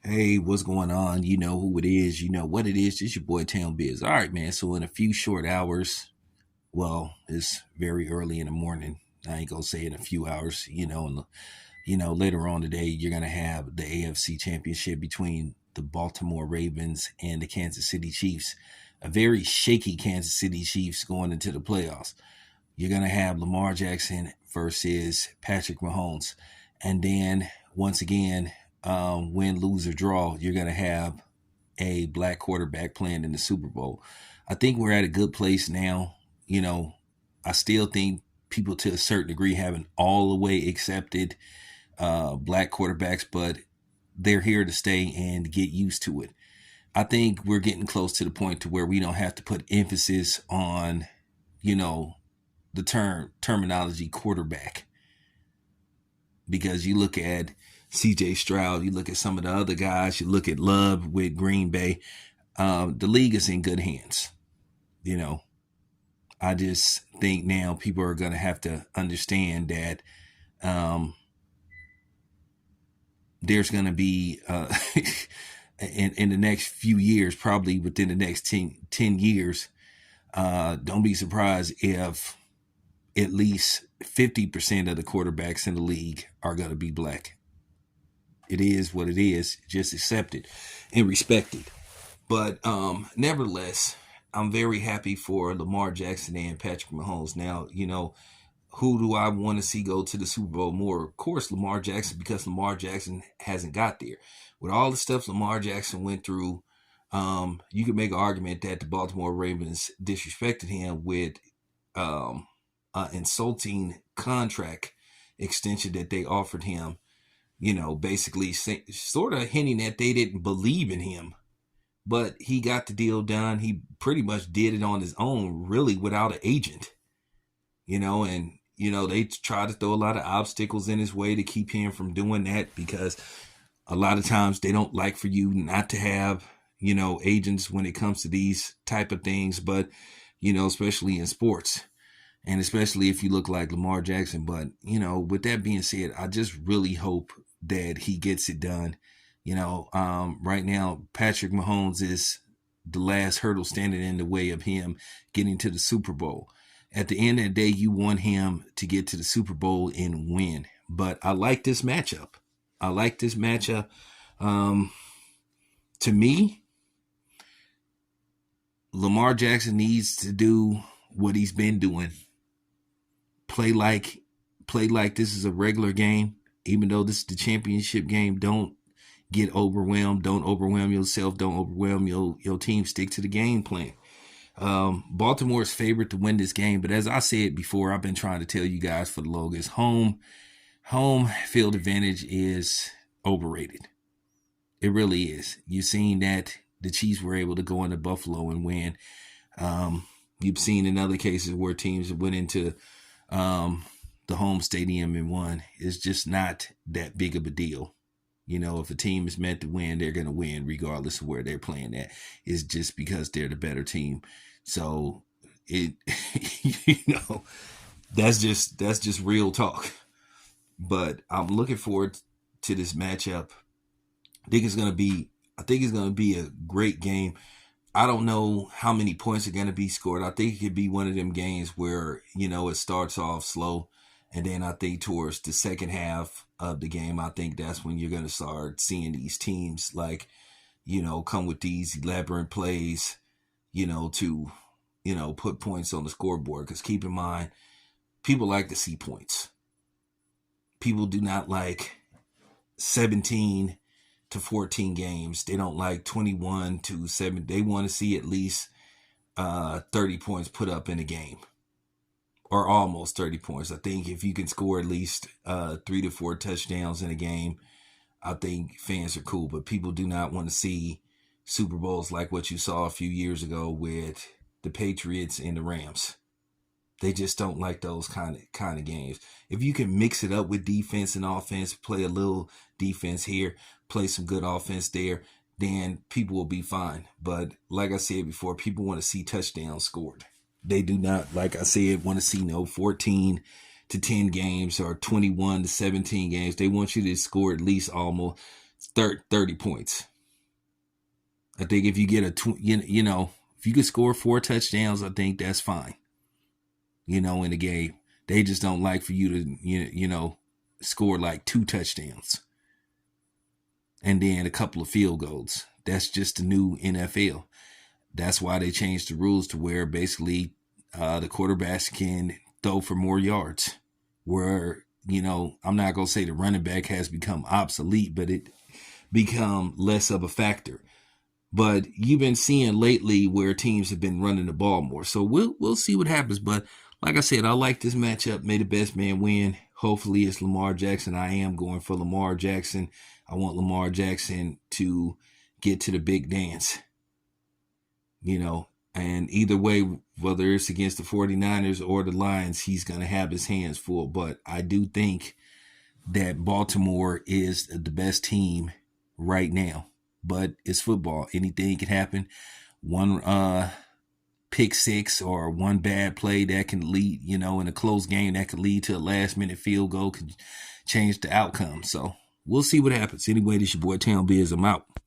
Hey, what's going on? You know who it is. You know what it is. It's your boy Town Biz. All right, man. So in a few short hours, well, it's very early in the morning. I ain't gonna say in a few hours. Later on today, you're gonna have the AFC Championship between the Baltimore Ravens and the Kansas City Chiefs. A very shaky Kansas City Chiefs going into the playoffs. You're gonna have Lamar Jackson versus Patrick Mahomes, and then once again, win, lose, or draw, you're gonna have a black quarterback playing in the Super Bowl. I think we're at a good place now. You know, I still think people to a certain degree haven't all the way accepted black quarterbacks, but they're here to stay and get used to it. I think we're getting close to the point to where we don't have to put emphasis on, you know, the terminology quarterback, because you look at CJ Stroud, you look at some of the other guys, you look at Love with Green Bay. The league is in good hands. You know, I just think now people are going to have to understand that um, there's going to be, in the next few years, probably within the next 10 years, don't be surprised if at least 50% of the quarterbacks in the league are going to be black. It is what it is. Just accept it and respect it. But nevertheless, I'm very happy for Lamar Jackson and Patrick Mahomes. Now, who do I want to see go to the Super Bowl more? Of course, Lamar Jackson, because Lamar Jackson hasn't got there. With all the stuff Lamar Jackson went through, you could make an argument that the Baltimore Ravens disrespected him with insulting contract extension that they offered him. Basically sort of hinting that they didn't believe in him. But he got the deal done. He pretty much did it on his own, really, without an agent. They tried to throw a lot of obstacles in his way to keep him from doing that, because a lot of times they don't like for you not to have, agents when it comes to these type of things, but, especially in sports. And especially if you look like Lamar Jackson. But, with that being said, I just really hope that he gets it done. Right now, Patrick Mahomes is the last hurdle standing in the way of him getting to the Super Bowl. At the end of the day, you want him to get to the Super Bowl and win. But I like this matchup. To me, Lamar Jackson needs to do what he's been doing. Play like this is a regular game, even though this is the championship game. Don't get overwhelmed. Don't overwhelm yourself. Don't overwhelm your team. Stick to the game plan. Baltimore is favored to win this game, but as I said before, I've been trying to tell you guys for the longest, home field advantage is overrated. It really is. You've seen that the Chiefs were able to go into Buffalo and win. You've seen in other cases where teams went into the home stadium and won. It's just not that big of a deal. If a team is meant to win, they're going to win regardless of where they're playing at. It's just because they're the better team. So it, that's just real talk. But I'm looking forward to this matchup. I think it's going to be a great game. I don't know how many points are going to be scored. I think it could be one of them games where, it starts off slow. And then I think towards the second half of the game, I think that's when you're going to start seeing these teams come with these elaborate plays, to, put points on the scoreboard. Because keep in mind, people like to see points. People do not like 17 to 14 games. They don't like 21 to 7. They want to see at least 30 points put up in a game, or almost 30 points. I think if you can score at least 3 to 4 touchdowns in a game, I think fans are cool. But people do not want to see Super Bowls like what you saw a few years ago with the Patriots and the Rams. They just don't like those kind of games. If you can mix it up with defense and offense, play a little defense here, play some good offense there, then people will be fine. But like I said before, people want to see touchdowns scored. They do not, like I said, want to see 14 to 10 games or 21 to 17 games. They want you to score at least almost 30 points. I think if you get if you could score 4 touchdowns, I think that's fine. In the game, they just don't like for you to score like 2 touchdowns and then a couple of field goals. That's just the new NFL. That's why they changed the rules to where basically the quarterbacks can throw for more yards. Where I'm not gonna say the running back has become obsolete, but it become less of a factor. But you've been seeing lately where teams have been running the ball more. So we'll see what happens. But like I said, I like this matchup. May the best man win. Hopefully it's Lamar Jackson. I am going for Lamar Jackson. I want Lamar Jackson to get to the big dance. And either way, whether it's against the 49ers or the Lions, he's going to have his hands full. But I do think that Baltimore is the best team right now. But it's football. Anything can happen. One pick six or one bad play that can lead, in a close game that could lead to a last-minute field goal could change the outcome. So we'll see what happens. Anyway, this your boy Town Biz. I'm out.